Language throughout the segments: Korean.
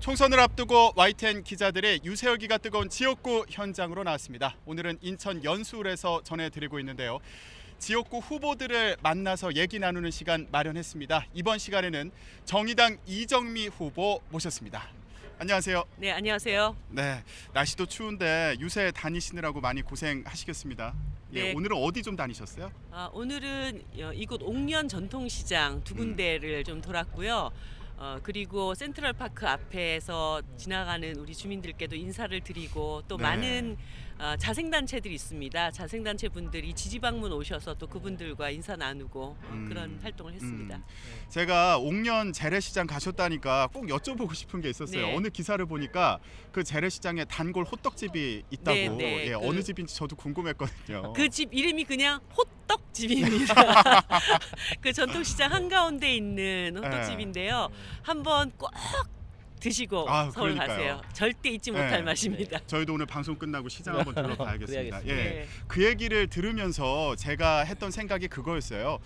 총선을 앞두고 YTN 기자들의 유세열기가 뜨거운 지역구 현장으로 나왔습니다. 오늘은 인천 연수울에서 전해드리고 있는데요. 지역구 후보들을 만나서 얘기 나누는 시간 마련했습니다. 이번 시간에는 정의당 이정미 후보 모셨습니다. 안녕하세요. 네, 안녕하세요. 네, 날씨도 추운데 유세 다니시느라고 많이 고생하시겠습니다. 네. 예, 오늘은 어디 좀 다니셨어요? 오늘은 이곳 옥년 전통시장 두 군데를 좀 돌았고요. 그리고 센트럴파크 앞에서 지나가는 우리 주민들께도 인사를 드리고 또 네. 많은 자생단체들이 있습니다. 자생단체 분들이 지지방문 오셔서 또 그분들과 인사 나누고 그런 활동을 했습니다. 제가 옥년 재래시장 가셨다니까 꼭 여쭤보고 싶은 게 있었어요. 네. 어느 기사를 보니까 그 재래시장에 단골 호떡집이 있다고. 네, 네. 예, 어느 집인지 저도 궁금했거든요. 그 집 이름이 그냥 호떡집입니다. 그 전통시장 한가운데 있는 호떡집인데요. 한번 꼭 드시고 서울 그러니까요. 가세요. 절대 잊지 네. 못할 맛입니다. 저희도 오늘 방송 끝나고 시장 한번 들러봐야겠습니다. 그래야겠습니다. 예, 네. 그 얘기를 들으면서 제가 했던 생각이 그거였어요.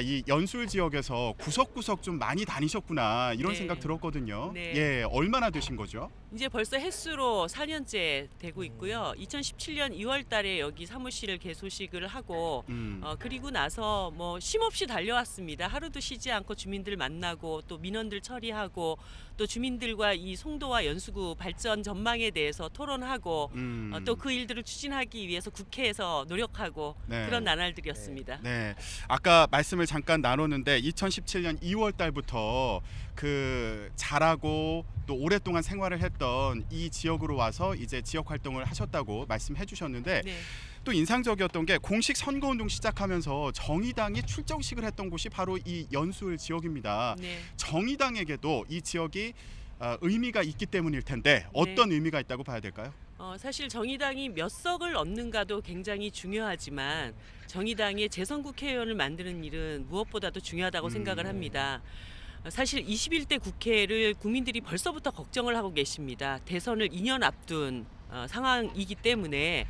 이 연수울 지역에서 구석구석 좀 많이 다니셨구나 이런 네. 생각 들었거든요. 네. 예, 얼마나 되신 거죠? 이제 벌써 햇수로 4년째 되고 있고요. 2017년 2월 달에 여기 사무실을 개소식을 하고 그리고 나서 뭐 쉼없이 달려왔습니다. 하루도 쉬지 않고 주민들 만나고 또 민원들 처리하고 또 주민들과 이 송도와 연수구 발전 전망에 대해서 토론하고 또 그 일들을 추진하기 위해서 국회에서 노력하고 네. 그런 나날들이었습니다. 네, 아까 말씀을 잠깐 나눴는데 2017년 2월 달부터 그 잘하고 또 오랫동안 생활을 했던 이 지역으로 와서 이제 지역 활동을 하셨다고 말씀해 주셨는데 네. 또 인상적이었던 게 공식 선거운동 시작하면서 정의당이 출정식을 했던 곳이 바로 이 연수울 지역입니다. 네. 정의당에게도 이 지역이 의미가 있기 때문일 텐데 어떤 의미가 있다고 봐야 될까요? 사실 정의당이 몇 석을 얻는가도 굉장히 중요하지만 정의당의 재선 국회의원을 만드는 일은 무엇보다도 중요하다고 생각을 합니다. 사실 21대 국회를 국민들이 벌써부터 걱정을 하고 계십니다. 대선을 2년 앞둔 상황이기 때문에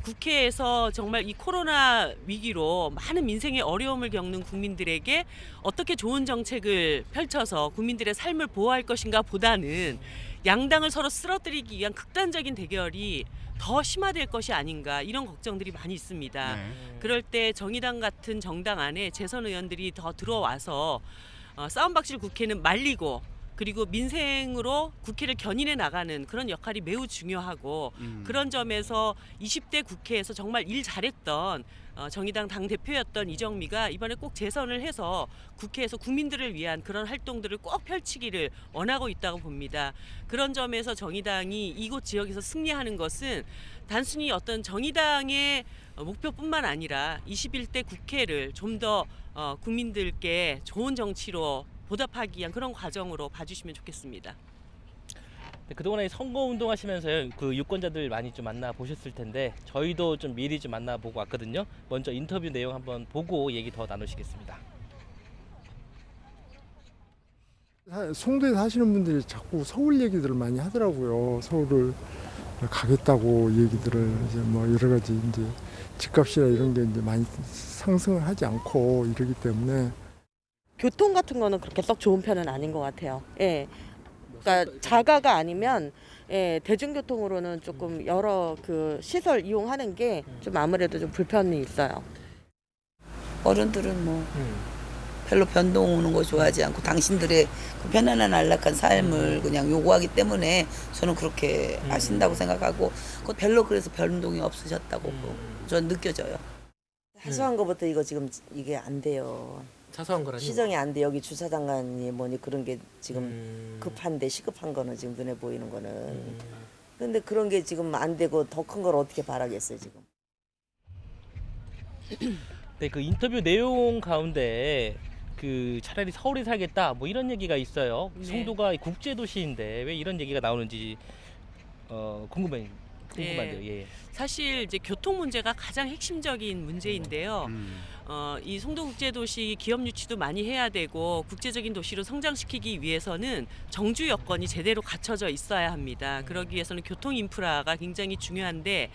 국회에서 정말 이 코로나 위기로 많은 민생의 어려움을 겪는 국민들에게 어떻게 좋은 정책을 펼쳐서 국민들의 삶을 보호할 것인가 보다는 양당을 서로 쓰러뜨리기 위한 극단적인 대결이 더 심화될 것이 아닌가 이런 걱정들이 많이 있습니다. 네. 그럴 때 정의당 같은 정당 안에 재선 의원들이 더 들어와서 싸움박질 국회는 말리고 그리고 민생으로 국회를 견인해 나가는 그런 역할이 매우 중요하고 그런 점에서 20대 국회에서 정말 일 잘했던 정의당 당대표였던 이정미가 이번에 꼭 재선을 해서 국회에서 국민들을 위한 그런 활동들을 꼭 펼치기를 원하고 있다고 봅니다. 그런 점에서 정의당이 이곳 지역에서 승리하는 것은 단순히 어떤 정의당의 목표뿐만 아니라 21대 국회를 좀 더 국민들께 좋은 정치로 보답하기 위한 그런 과정으로 봐주시면 좋겠습니다. 네, 그동안에 선거운동 하시면서요, 그 유권자들 많이 좀 만나보셨을 텐데 저희도 좀 미리 좀 만나보고 왔거든요. 먼저 인터뷰 내용 한번 보고 얘기 더 나누시겠습니다. 송도에 사시는 분들이 자꾸 서울 얘기들을 많이 하더라고요. 서울을 가겠다고 얘기들을 이제 뭐 여러 가지 이제 집값이나 이런 게 이제 많이 상승을 하지 않고 이러기 때문에 교통 같은 거는 그렇게 썩 좋은 편은 아닌 것 같아요. 예. 그러니까 자가가 아니면 대중교통으로는 조금 여러 그 시설 이용하는 게 좀 아무래도 좀 불편이 있어요. 어른들은 뭐 별로 변동 오는 거 좋아하지 않고 당신들의 그 편안한 안락한 삶을 그냥 요구하기 때문에 저는 그렇게 하신다고 생각하고 별로 그래서 변동이 없으셨다고 전 느껴져요. 사소한 것부터 이거 지금 이게 안 돼요. 사소한 거라니. 시정이 안 돼. 여기 주차장관이 뭐니 그런 게 지금 급한데 시급한 거는 지금 눈에 보이는 거는. 근데 그런 게 지금 안 되고 더 큰 걸 어떻게 바라겠어요 지금. 네, 그 인터뷰 내용 가운데 그 차라리 서울에 살겠다 뭐 이런 얘기가 있어요. 네. 송도가 국제 도시인데 왜 이런 얘기가 나오는지 궁금한데요. 예. 사실 이제 교통 문제가 가장 핵심적인 문제인데요. 이 송도국제도시 기업 유치도 많이 해야 되고 국제적인 도시로 성장시키기 위해서는 정주 여건이 제대로 갖춰져 있어야 합니다. 그러기 위해서는 교통 인프라가 굉장히 중요한데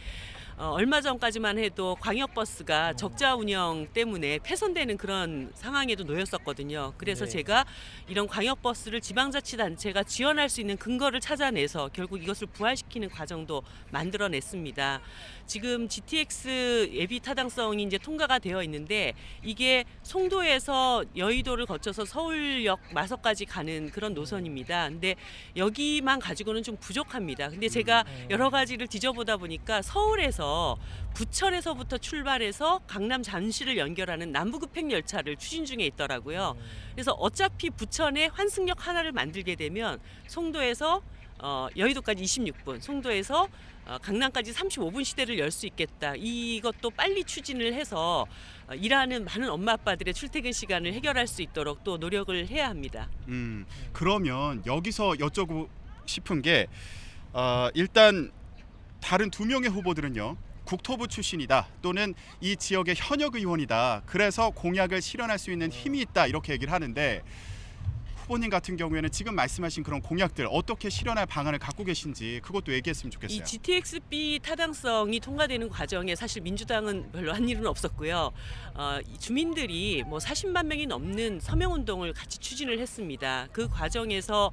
얼마 전까지만 해도 광역버스가 적자 운영 때문에 폐선되는 그런 상황에도 놓였었거든요. 그래서 네. 제가 이런 광역버스를 지방자치단체가 지원할 수 있는 근거를 찾아내서 결국 이것을 부활시키는 과정도 만들어냈습니다. 지금 GTX 예비 타당성이 이제 통과가 되어 있는데 이게 송도에서 여의도를 거쳐서 서울역 마서까지 가는 그런 노선입니다. 근데 여기만 가지고는 좀 부족합니다. 근데 제가 여러 가지를 뒤져보다 보니까 서울에서 부천에서부터 출발해서 강남 잠실을 연결하는 남부급행 열차를 추진 중에 있더라고요. 그래서 어차피 부천에 환승역 하나를 만들게 되면 송도에서 여의도까지 26분, 송도에서 강남까지 35분 시대를 열 수 있겠다. 이것도 빨리 추진을 해서 일하는 많은 엄마 아빠들의 출퇴근 시간을 해결할 수 있도록 또 노력을 해야 합니다. 그러면 여기서 여쭤보고 싶은 게 일단 다른 2명의 후보들은요. 국토부 출신이다 또는 이 지역의 현역 의원이다. 그래서 공약을 실현할 수 있는 힘이 있다 이렇게 얘기를 하는데 후보님 같은 경우에는 지금 말씀하신 그런 공약들 어떻게 실현할 방안을 갖고 계신지 그것도 얘기했으면 좋겠어요. 이 GTX-B 타당성이 통과되는 과정에 사실 민주당은 별로 한 일은 없었고요. 이 주민들이 뭐 40만 명이 넘는 서명운동을 같이 추진을 했습니다. 그 과정에서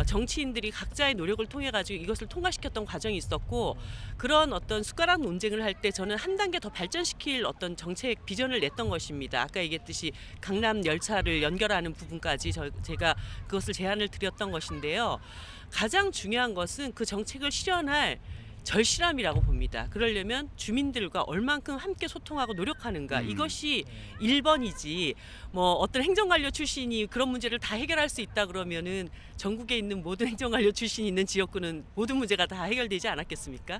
정치인들이 각자의 노력을 통해 가지고 이것을 통과시켰던 과정이 있었고 그런 어떤 숟가락 논쟁을 할 때 저는 한 단계 더 발전시킬 어떤 정책 비전을 냈던 것입니다. 아까 얘기했듯이 강남 열차를 연결하는 부분까지 제가 그것을 제안을 드렸던 것인데요. 가장 중요한 것은 그 정책을 실현할 절실함이라고 봅니다. 그러려면 주민들과 얼만큼 함께 소통하고 노력하는가 이것이 1번이지 뭐 어떤 행정관료 출신이 그런 문제를 다 해결할 수 있다 그러면은 전국에 있는 모든 행정관료 출신이 있는 지역구는 모든 문제가 다 해결되지 않았겠습니까?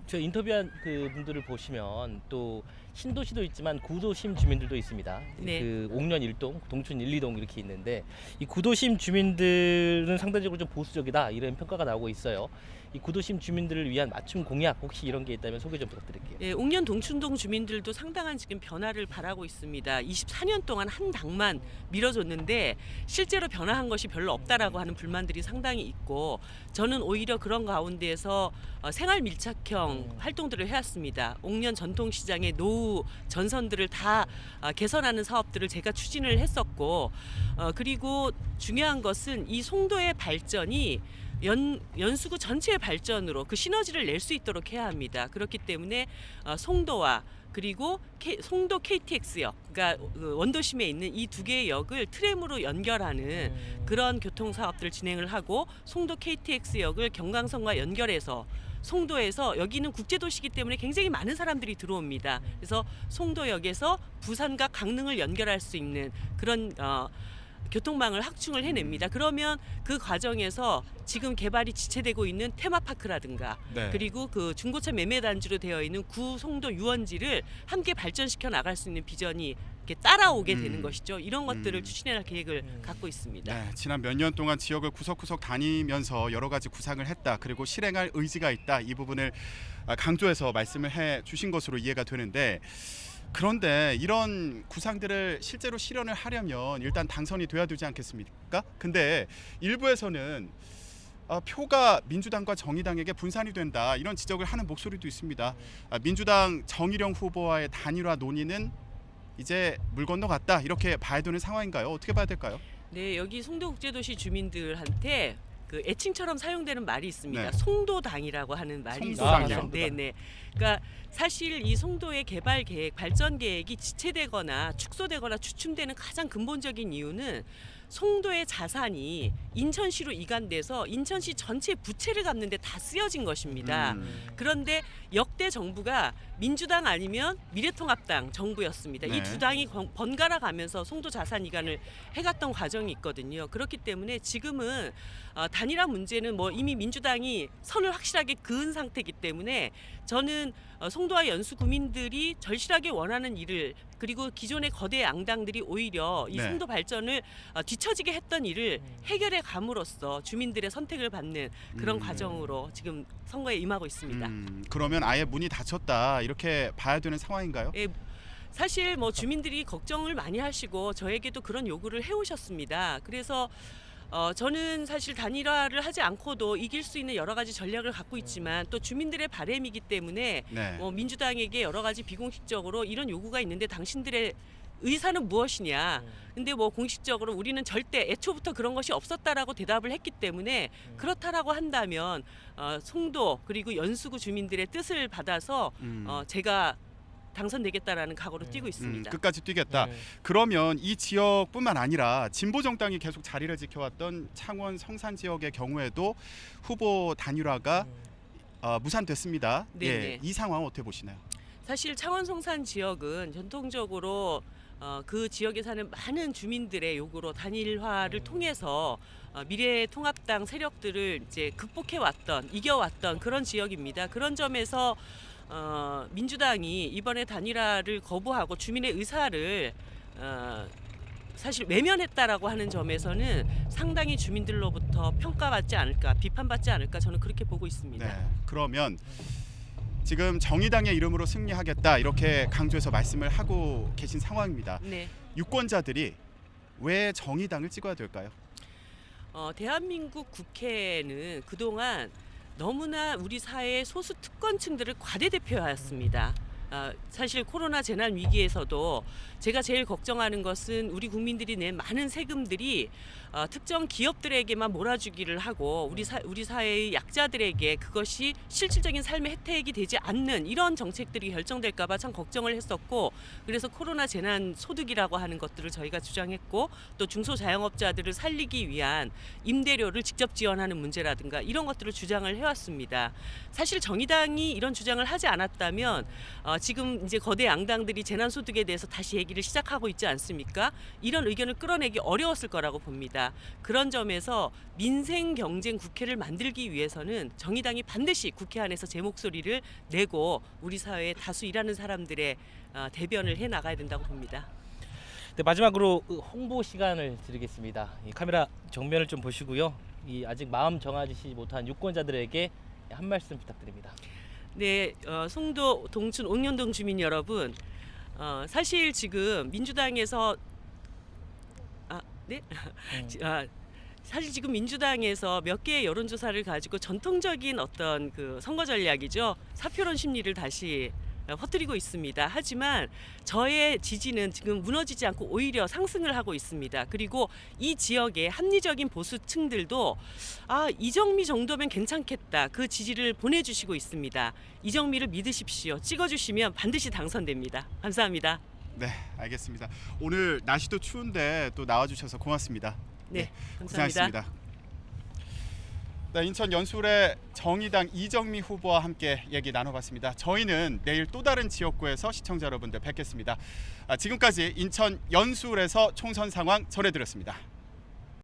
저 인터뷰한 그 분들을 보시면 또 신도시도 있지만 구도심 주민들도 있습니다. 네. 그 옥년 1동, 동춘 1, 2동 이렇게 있는데 이 구도심 주민들은 상대적으로 좀 보수적이다 이런 평가가 나오고 있어요. 이 구도심 주민들을 위한 맞춤 공약 혹시 이런 게 있다면 소개 좀 부탁드릴게요. 예, 옥년 동춘동 주민들도 상당한 지금 변화를 바라고 있습니다. 24년 동안 한 당만 밀어줬는데 실제로 변화한 것이 별로 없다라고 하는 불만들이 상당히 있고 저는 오히려 그런 가운데에서 생활 밀착형 활동들을 해왔습니다. 옥년 전통시장의 노후 전선들을 다 개선하는 사업들을 제가 추진을 했었고 그리고 중요한 것은 이 송도의 발전이 연수구 전체의 발전으로 그 시너지를 낼 수 있도록 해야 합니다. 그렇기 때문에 송도와 그리고 송도 KTX역, 그러니까 원도심에 있는 이 2개의 역을 트램으로 연결하는 그런 교통 사업들을 진행을 하고 송도 KTX역을 경강선과 연결해서 송도에서 여기는 국제도시이기 때문에 굉장히 많은 사람들이 들어옵니다. 그래서 송도역에서 부산과 강릉을 연결할 수 있는 그런 교통망을 확충을 해냅니다. 그러면 그 과정에서 지금 개발이 지체되고 있는 테마파크라든가 네. 그리고 그 중고차 매매 단지로 되어 있는 구송도 유원지를 함께 발전시켜 나갈 수 있는 비전이 이렇게 따라오게 되는 것이죠. 이런 것들을 추진할 계획을 갖고 있습니다. 네, 지난 몇 년 동안 지역을 구석구석 다니면서 여러 가지 구상을 했다. 그리고 실행할 의지가 있다. 이 부분을 강조해서 말씀을 해 주신 것으로 이해가 되는데 그런데 이런 구상들을 실제로 실현을 하려면 일단 당선이 돼야 되지 않겠습니까? 근데 일부에서는 표가 민주당과 정의당에게 분산이 된다 이런 지적을 하는 목소리도 있습니다. 민주당 정의령 후보와의 단일화 논의는 이제 물 건너갔다 이렇게 봐야 되는 상황인가요? 어떻게 봐야 될까요? 네, 여기 송도국제도시 주민들한테 그 애칭처럼 사용되는 말이 있습니다. 네. 송도당이라고 하는 말이 송도당이요? 있어요. 네. 그러니까 사실 이 송도의 개발 계획, 발전 계획이 지체되거나 축소되거나 주춤되는 가장 근본적인 이유는 송도의 자산이 인천시로 이관돼서 인천시 전체 부채를 갚는 데 다 쓰여진 것입니다. 그런데 역대 정부가 민주당 아니면 미래통합당 정부였습니다. 네. 이 두 당이 번갈아 가면서 송도 자산 이관을 해갔던 과정이 있거든요. 그렇기 때문에 지금은 단일화 문제는 뭐 이미 민주당이 선을 확실하게 그은 상태이기 때문에 저는 송도와 연수 구민들이 절실하게 원하는 일을 그리고 기존의 거대 양당들이 오히려 이 네. 송도 발전을 뒤처지게 했던 일을 해결해 감으로써 주민들의 선택을 받는 그런 과정으로 지금 선거에 임하고 있습니다. 그러면 아예 문이 닫혔다 이렇게 봐야 되는 상황인가요? 예, 사실 뭐 주민들이 걱정을 많이 하시고 저에게도 그런 요구를 해오셨습니다. 그래서 저는 사실 단일화를 하지 않고도 이길 수 있는 여러 가지 전략을 갖고 있지만 또 주민들의 바람이기 때문에 네. 민주당에게 여러 가지 비공식적으로 이런 요구가 있는데 당신들의 의사는 무엇이냐. 근데 뭐 공식적으로 우리는 절대 애초부터 그런 것이 없었다라고 대답을 했기 때문에 그렇다라고 한다면 송도 그리고 연수구 주민들의 뜻을 받아서 제가 당선되겠다라는 각오로 뛰고 있습니다. 끝까지 뛰겠다. 그러면 이 지역뿐만 아니라 진보 정당이 계속 자리를 지켜왔던 창원 성산 지역의 경우에도 후보 단일화가 무산됐습니다. 네, 예, 네. 이 상황 어떻게 보시나요? 사실 창원 성산 지역은 전통적으로 그 지역에 사는 많은 주민들의 요구로 단일화를 통해서 미래통합당 세력들을 이제 극복해왔던, 이겨왔던 그런 지역입니다. 그런 점에서 민주당이 이번에 단일화를 거부하고 주민의 의사를 사실 외면했다라고 하는 점에서는 상당히 주민들로부터 평가받지 않을까, 비판받지 않을까 저는 그렇게 보고 있습니다. 네. 그러면 지금 정의당의 이름으로 승리하겠다 이렇게 강조해서 말씀을 하고 계신 상황입니다. 네. 유권자들이 왜 정의당을 찍어야 될까요? 대한민국 국회는 그동안 너무나 우리 사회의 소수 특권층들을 과대대표하였습니다. 사실 코로나 재난 위기에서도 제가 제일 걱정하는 것은 우리 국민들이 낸 많은 세금들이 특정 기업들에게만 몰아주기를 하고 우리 사회의 약자들에게 그것이 실질적인 삶의 혜택이 되지 않는 이런 정책들이 결정될까 봐 참 걱정을 했었고, 그래서 코로나 재난 소득이라고 하는 것들을 저희가 주장했고, 또 중소자영업자들을 살리기 위한 임대료를 직접 지원하는 문제라든가 이런 것들을 주장을 해왔습니다. 사실 정의당이 이런 주장을 하지 않았다면 지금 이제 거대 양당들이 재난소득에 대해서 다시 얘기를 시작하고 있지 않습니까? 이런 의견을 끌어내기 어려웠을 거라고 봅니다. 그런 점에서 민생 경쟁 국회를 만들기 위해서는 정의당이 반드시 국회 안에서 제 목소리를 내고 우리 사회에 다수 일하는 사람들의 대변을 해 나가야 된다고 봅니다. 네, 마지막으로 홍보 시간을 드리겠습니다. 이 카메라 정면을 좀 보시고요. 이 아직 마음 정하지 못한 유권자들에게 한 말씀 부탁드립니다. 네, 송도 동춘 옥년동 주민 여러분, 사실 지금 민주당에서 사실 지금 민주당에서 몇 개의 여론조사를 가지고 전통적인 어떤 그 선거 전략이죠, 사표론 심리를 다시 퍼뜨리고 있습니다. 하지만 저의 지지는 지금 무너지지 않고 오히려 상승을 하고 있습니다. 그리고 이 지역의 합리적인 보수층들도 이정미 정도면 괜찮겠다, 그 지지를 보내주시고 있습니다. 이정미를 믿으십시오. 찍어주시면 반드시 당선됩니다. 감사합니다. 네, 알겠습니다. 오늘 날씨도 추운데 또 나와주셔서 고맙습니다. 네, 감사합니다. 고생하셨습니다. 네, 인천 연수울의 정의당 이정미 후보와 함께 얘기 나눠봤습니다. 저희는 내일 또 다른 지역구에서 시청자 여러분들 뵙겠습니다. 지금까지 인천 연수울에서 총선 상황 전해드렸습니다.